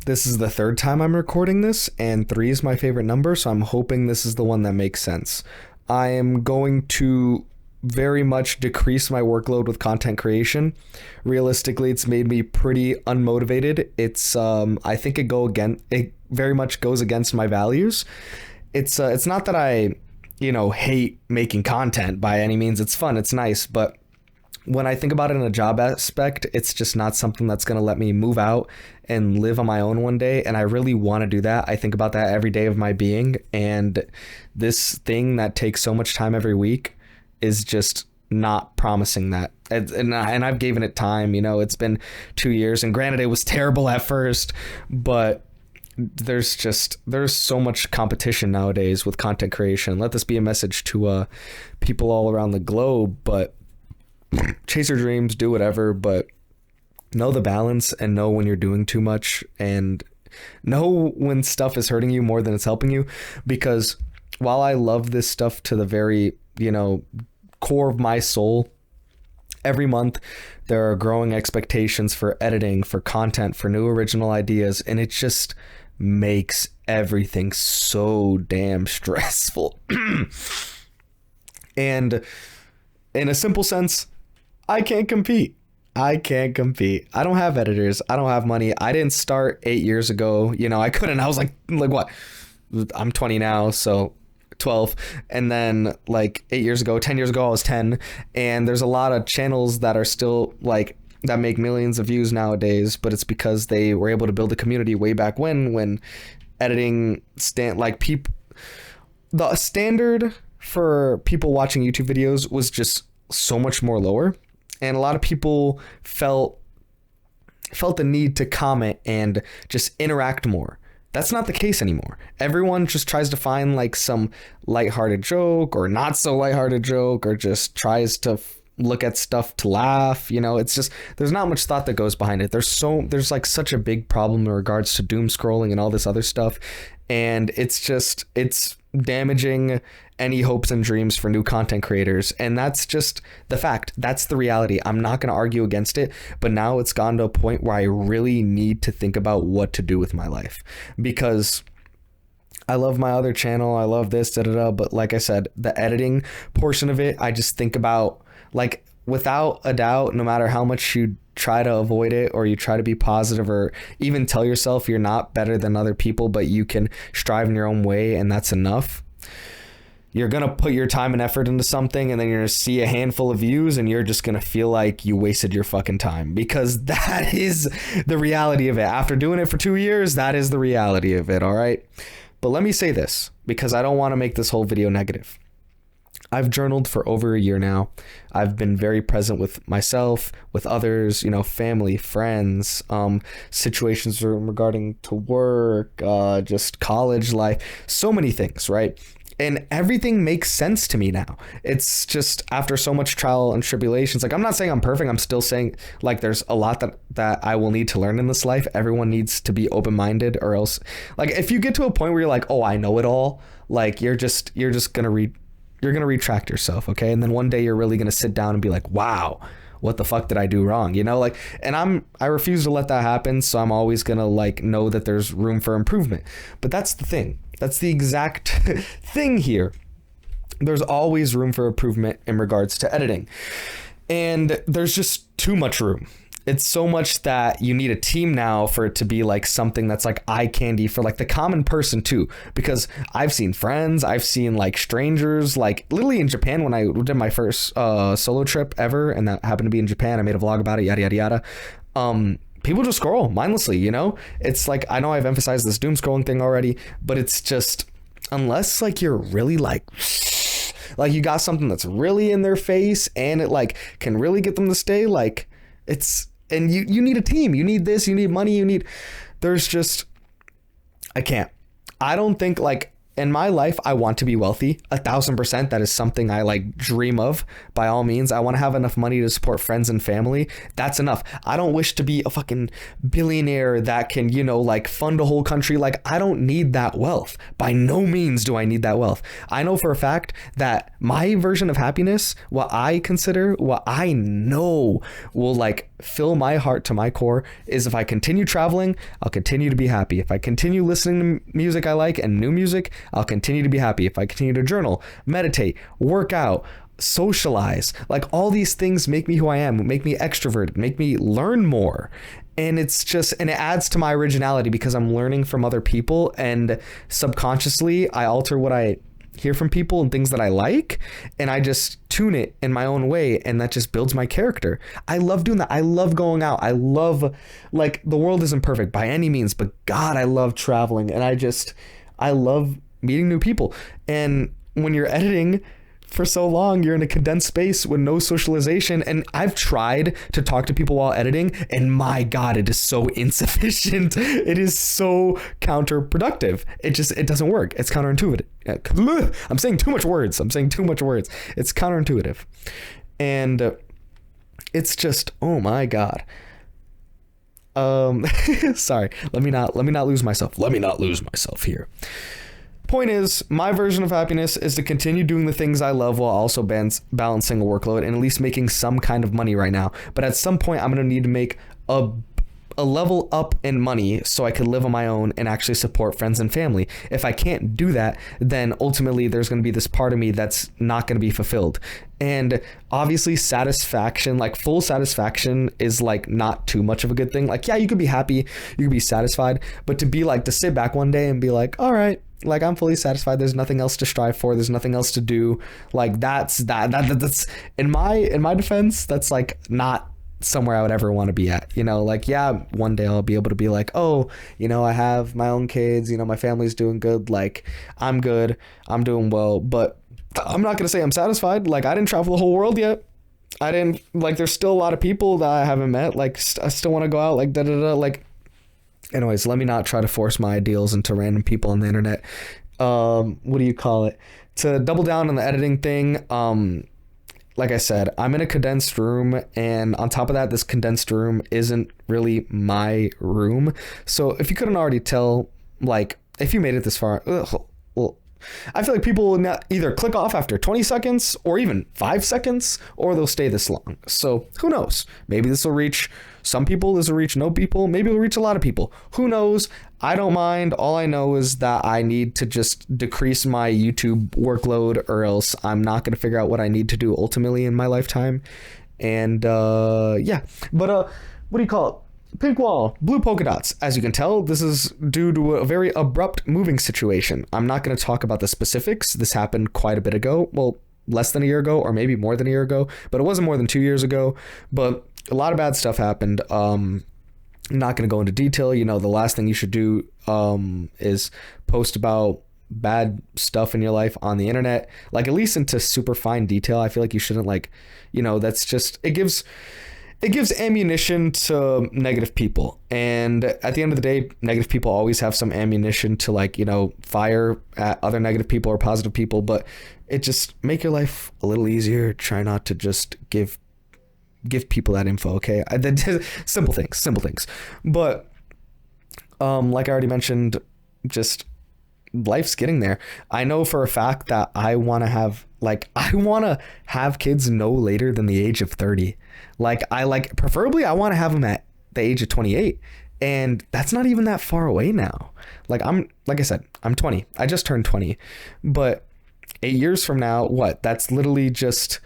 This is the third time I'm recording this, and 3 is my favorite number, so I'm hoping this is the one that makes sense. I am going to very much decrease my workload with content creation. Realistically, it's made me pretty unmotivated. It's I think it very much goes against my values. It's not that I, hate making content by any means. It's fun, it's nice, but when I think about it in a job aspect, it's just not something that's going to let me move out and live on my own one day. And I really want to do that. I think about that every day of my being. And this thing that takes so much time every week is just not promising that. And I've given it time. It's been 2 years. And granted, it was terrible at first, but there's so much competition nowadays with content creation. Let this be a message to people all around the globe. But chase your dreams, do whatever, but know the balance and know when you're doing too much and know when stuff is hurting you more than it's helping you. Because while I love this stuff to the very, core of my soul, every month there are growing expectations for editing, for content, for new original ideas, and it just makes everything so damn stressful. And in a simple sense, I can't compete. I don't have editors. I don't have money. I didn't start 8 years ago. I couldn't. I was like what? I'm 20 now, so 12. And then 10 years ago, I was 10. And there's a lot of channels that are still that make millions of views nowadays, but it's because they were able to build a community way back when editing the standard for people watching YouTube videos was just so much more lower. And a lot of people felt the need to comment and just interact more. That's not the case anymore. Everyone just tries to find some lighthearted joke or not so lighthearted joke, or just tries to look at stuff to laugh. It's just, there's not much thought that goes behind it. There's such a big problem in regards to doom scrolling and all this other stuff. And it's damaging any hopes and dreams for new content creators. And that's just the fact. That's the reality. I'm not going to argue against it, but now it's gone to a point where I really need to think about what to do with my life, because I love my other channel. I love this, but like I said, the editing portion of it, I just think about without a doubt, no matter how much you try to avoid it or you try to be positive or even tell yourself you're not better than other people, but you can strive in your own way and that's enough. You're going to put your time and effort into something, and then you're going to see a handful of views and you're just going to feel like you wasted your fucking time, because that is the reality of it. After doing it for 2 years, that is the reality of it. All right. But let me say this, because I don't want to make this whole video negative. I've journaled for over a year now. I've been very present with myself, with others, family, friends, situations regarding to work, just college life, so many things, right? And everything makes sense to me now. It's just after so much trial and tribulations. I'm not saying I'm perfect. I'm still saying there's a lot that I will need to learn in this life. Everyone needs to be open-minded, or else if you get to a point where you're oh, I know it all, you're just going to retract yourself. Okay. And then one day you're really going to sit down and be like, wow, what the fuck did I do wrong? And I refuse to let that happen. So I'm always going to know that there's room for improvement. But that's the thing. That's the exact thing here. There's always room for improvement in regards to editing. And there's just too much room. It's so much that you need a team now for it to be something that's eye candy for the common person too. Because I've seen friends, I've seen strangers, literally in Japan when I did my first solo trip ever, and that happened to be in Japan. I made a vlog about it, yada, yada, yada. People just scroll mindlessly, It's I know I've emphasized this doom scrolling thing already, but it's just, unless you're really you got something that's really in their face and it can really get them to stay, and you need a team, you need this, you need money, there's just, I don't think in my life, I want to be wealthy 1,000%. That is something I like dream of. By all means, I want to have enough money to support friends and family. That's enough. I don't wish to be a fucking billionaire that can, like fund a whole country. Like, I don't need that wealth. By no means do I need that wealth. I know for a fact that my version of happiness, what I know will like fill my heart to my core, is if I continue traveling, I'll continue to be happy. If I continue listening to music I like and new music, I'll continue to be happy. If I continue to journal, meditate, work out, socialize, like all these things make me who I am, make me extroverted, make me learn more. And it adds to my originality because I'm learning from other people, and subconsciously I alter what I hear from people and things that I like, and I just tune it in my own way, and that just builds my character. I love doing that. I love going out. I love, like, the world isn't perfect by any means, but God, I love traveling, and I love meeting new people. And when you're editing for so long, you're in a condensed space with no socialization. And I've tried to talk to people while editing, and my God, it is so insufficient. It is so counterproductive. It doesn't work. It's counterintuitive. I'm saying too much words. It's counterintuitive. And it's just, oh my God. Sorry. Let me not lose myself. Let me not lose myself here. Point is, my version of happiness is to continue doing the things I love while also balancing a workload and at least making some kind of money right now. But at some point, I'm going to need to make a level up in money so I could live on my own and actually support friends and family. If I can't do that, then ultimately there's going to be this part of me that's not going to be fulfilled. And obviously satisfaction, like full satisfaction, is like not too much of a good thing. Like, yeah, you could be happy, you could be satisfied, but to sit back one day and be like, all right, like, I'm fully satisfied, there's nothing else to strive for, there's nothing else to do, like, that's in my defense, that's like not somewhere I would ever want to be at. Like, yeah, one day I'll be able to be like, oh, I have my own kids, my family's doing good, like, I'm good, I'm doing well, but I'm not gonna say I'm satisfied. Like, I didn't travel the whole world yet. There's still a lot of people that I haven't met. Like, I still want to go out, like, like. Anyways, let me not try to force my ideals into random people on the internet. What do you call it? To double down on the editing thing, like I said, I'm in a condensed room, and on top of that, this condensed room isn't really my room. So if you couldn't already tell, like, if you made it this far, I feel like people will not either click off after 20 seconds or even 5 seconds, or they'll stay this long. So who knows? Maybe this will reach some people, this will reach no people, maybe it'll reach a lot of people. Who knows? I don't mind. All I know is that I need to just decrease my YouTube workload, or else I'm not going to figure out what I need to do ultimately in my lifetime. And yeah, but what do you call it? Pink wall, blue polka dots. As you can tell, this is due to a very abrupt moving situation. I'm not going to talk about the specifics. This happened quite a bit ago. Well, less than a year ago, or maybe more than a year ago, but it wasn't more than 2 years ago. But a lot of bad stuff happened. I'm not going to go into detail. The last thing you should do is post about bad stuff in your life on the internet, like, at least into super fine detail. I feel like you shouldn't, like, that's just, it gives ammunition to negative people. And at the end of the day, negative people always have some ammunition to, like, fire at other negative people or positive people, but it just make your life a little easier. Try not to just give people that info. Okay. Simple things. But, like I already mentioned, just life's getting there. I know for a fact that I want to have kids no later than the age of 30. Preferably I want to have them at the age of 28, and that's not even that far away now. Like I said, I'm 20. I just turned 20, but 8 years from now, what? That's literally just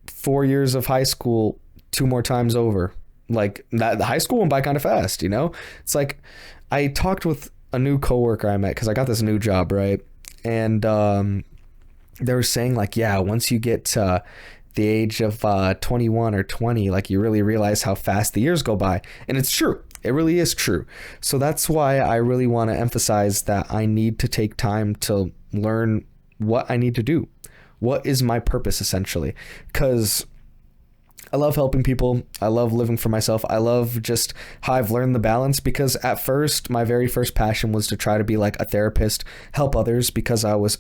4 years of high school, 2 more times over. Like, that, the high school went by kind of fast, It's like, I talked with a new coworker I met, because I got this new job, right? And they were saying, like, yeah, once you get to the age of 21 or 20, like, you really realize how fast the years go by. And it's true. It really is true. So that's why I really want to emphasize that I need to take time to learn what I need to do. What is my purpose, essentially? Because I love helping people. I love living for myself. I love just how I've learned the balance, because at first, my very first passion was to try to be like a therapist, help others, because I was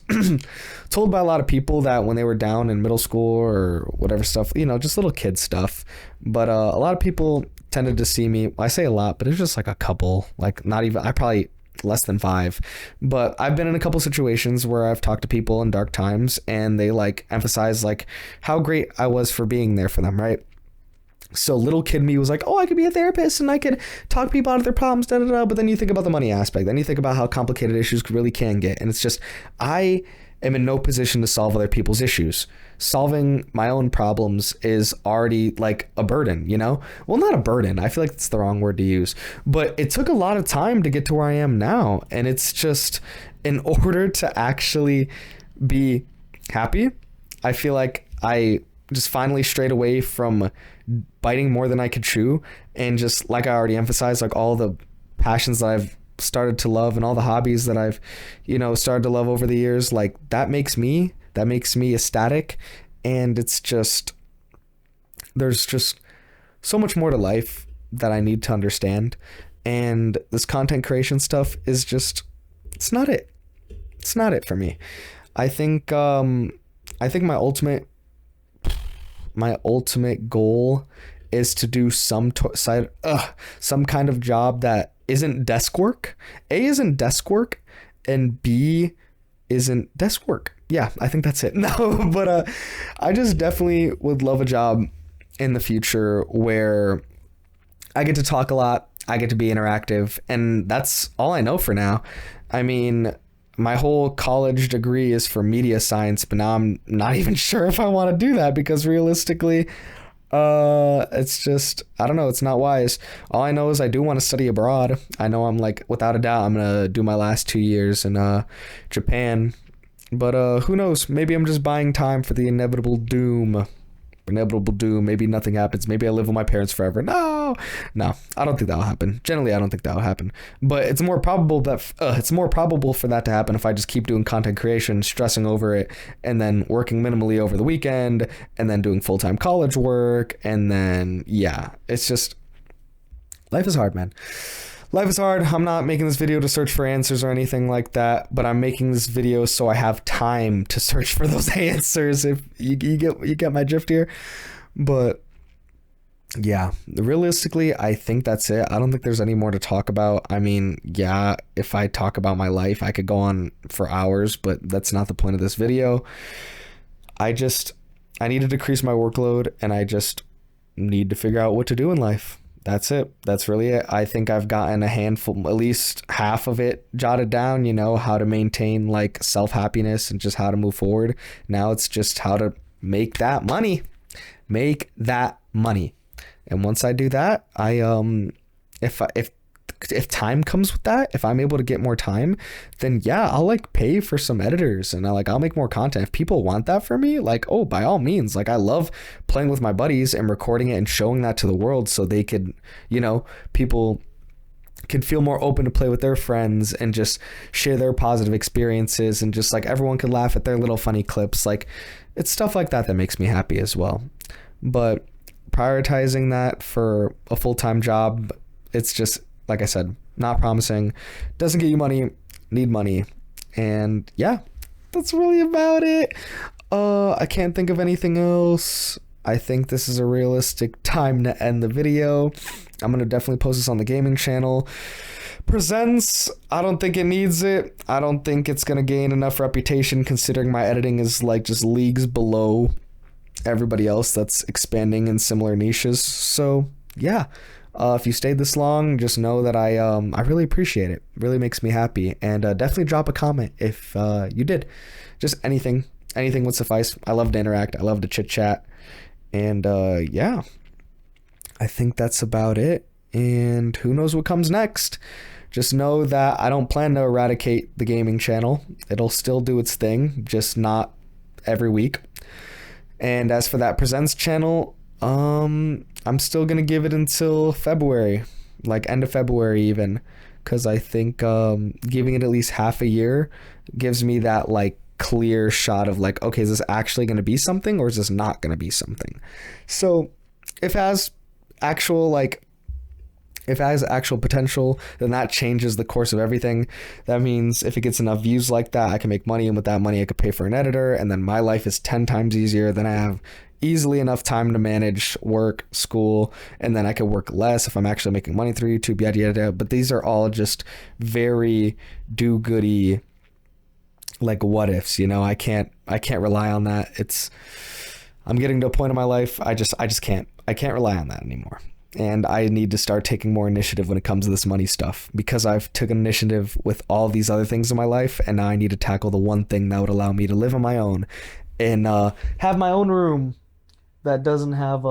told by a lot of people that when they were down in middle school or whatever stuff, you know, just little kid stuff. But a lot of people tended to see me, I say a lot, but it was just like a couple, like not even, I probably less than 5, but I've been in a couple situations where I've talked to people in dark times and they like emphasize like how great I was for being there for them, right? So little kid me was like, oh, I could be a therapist and I could talk people out of their problems, da da da. But then you think about the money aspect, then you think about how complicated issues really can get, and it's just, I am in no position to solve other people's issues. Solving my own problems is already like a burden, you know? Well, not a burden. I feel like that's the wrong word to use. But it took a lot of time to get to where I am now. And it's just, in order to actually be happy, I feel like I just finally strayed away from biting more than I could chew. And just like I already emphasized, like all the passions that I've started to love and all the hobbies that I've, you know, started to love over the years, like that makes me ecstatic. And it's just, there's just so much more to life that I need to understand. And this content creation stuff is just, it's not it for me. I think my ultimate goal is to do some kind of job that isn't desk work. A isn't desk work, and B isn't desk work. Yeah, I think that's it. No, but I just definitely would love a job in the future where I get to talk a lot, I get to be interactive, and that's all I know for now. I mean, my whole college degree is for media science, but now I'm not even sure if I want to do that, because realistically, it's just, I don't know, it's not wise. All I know is I do want to study abroad. I know I'm like, without a doubt, I'm gonna do my last 2 years in Japan. But who knows? Maybe I'm just buying time for the inevitable doom. Maybe nothing happens. Maybe I live with my parents forever. No, I don't think that'll happen. Generally, I don't think that'll happen. But it's more probable for that to happen if I just keep doing content creation, stressing over it, and then working minimally over the weekend, and then doing full-time college work, and then yeah, it's just, life is hard, man. Life is hard. I'm not making this video to search for answers or anything like that, but I'm making this video so I have time to search for those answers. If you get my drift here. But yeah, realistically, I think that's it. I don't think there's any more to talk about. I mean, yeah, if I talk about my life, I could go on for hours, but that's not the point of this video. I need to decrease my workload, and I just need to figure out what to do in life. That's it. That's really it. I think I've gotten a handful, at least half of it jotted down, you know, how to maintain like self-happiness and just how to move forward. Now it's just how to make that money. And once I do that, if time comes with that, if I'm able to get more time, then yeah, I'll like pay for some editors, and I'll make more content. If people want that for me, like, oh, by all means. Like, I love playing with my buddies and recording it and showing that to the world, so they could, you know, people could feel more open to play with their friends and just share their positive experiences, and just like everyone could laugh at their little funny clips. Like, it's stuff like that that makes me happy as well. But prioritizing that for a full-time job, it's just, like I said, not promising, doesn't get you money, need money. And yeah, that's really about it. I can't think of anything else. I think this is a realistic time to end the video. I'm going to definitely post this on the gaming channel. Presents, I don't think it needs it. I don't think it's going to gain enough reputation, considering my editing is like just leagues below everybody else that's expanding in similar niches. So yeah. If you stayed this long, just know that I really appreciate it. It really makes me happy. And definitely drop a comment if you did. Just anything would suffice. I love to interact. I love to chit chat. And yeah, I think that's about it. And who knows what comes next. Just know that I don't plan to eradicate the gaming channel. It'll still do its thing, just not every week. And as for that Presents channel, I'm still going to give it until February, like end of February even, because I think giving it at least half a year gives me that like clear shot of like, okay, is this actually going to be something, or is this not going to be something? So if it has actual like if it has actual potential, then that changes the course of everything. That means if it gets enough views like that, I can make money, and with that money I could pay for an editor, and then my life is 10 times easier. Then I have easily enough time to manage work, school, and then I could work less if I'm actually making money through YouTube, yada yada. But these are all just very do-goody like what ifs, you know. I can't rely on that. I'm getting to a point in my life I just can't rely on that anymore. And I need to start taking more initiative when it comes to this money stuff, because I've taken initiative with all these other things in my life, and now I need to tackle the one thing that would allow me to live on my own and have my own room that doesn't have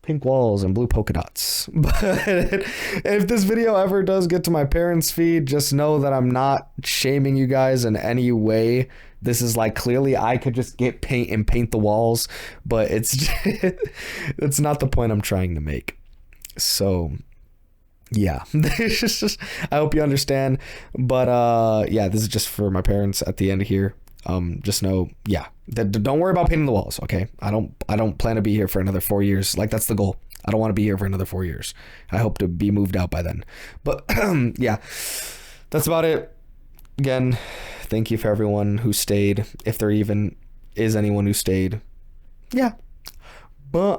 pink walls and blue polka dots. But if this video ever does get to my parents' feed, just know that I'm not shaming you guys in any way. This is like, clearly I could just get paint and paint the walls, but it's it's not the point I'm trying to make. So yeah, I hope you understand. But yeah, this is just for my parents at the end here. Just know, yeah, don't worry about painting the walls. Okay. I don't plan to be here for another 4 years. Like, that's the goal. I don't want to be here for another 4 years. I hope to be moved out by then. But yeah, that's about it. Again, thank you for everyone who stayed. If there even is anyone who stayed. Yeah. Bye.